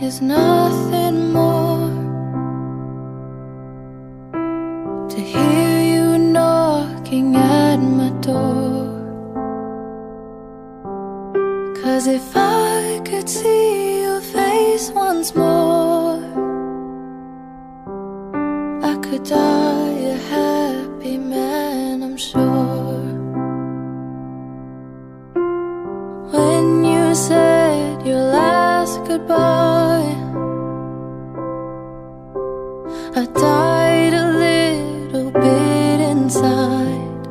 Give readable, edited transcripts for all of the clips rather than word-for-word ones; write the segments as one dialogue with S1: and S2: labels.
S1: is nothing more to hear you knocking at my door. 'Cause if I could see your face once more, I could die a happy man, I'm sure. When you said your last goodbye, I died a little bit inside.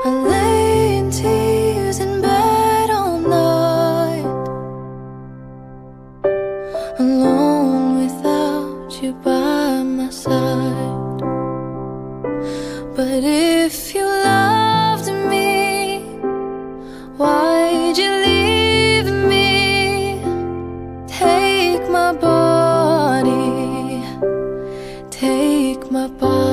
S1: I lay in tears in bed all night, alone without you by my side. But if you loved me, why'd you leave me? Take my body, take my body.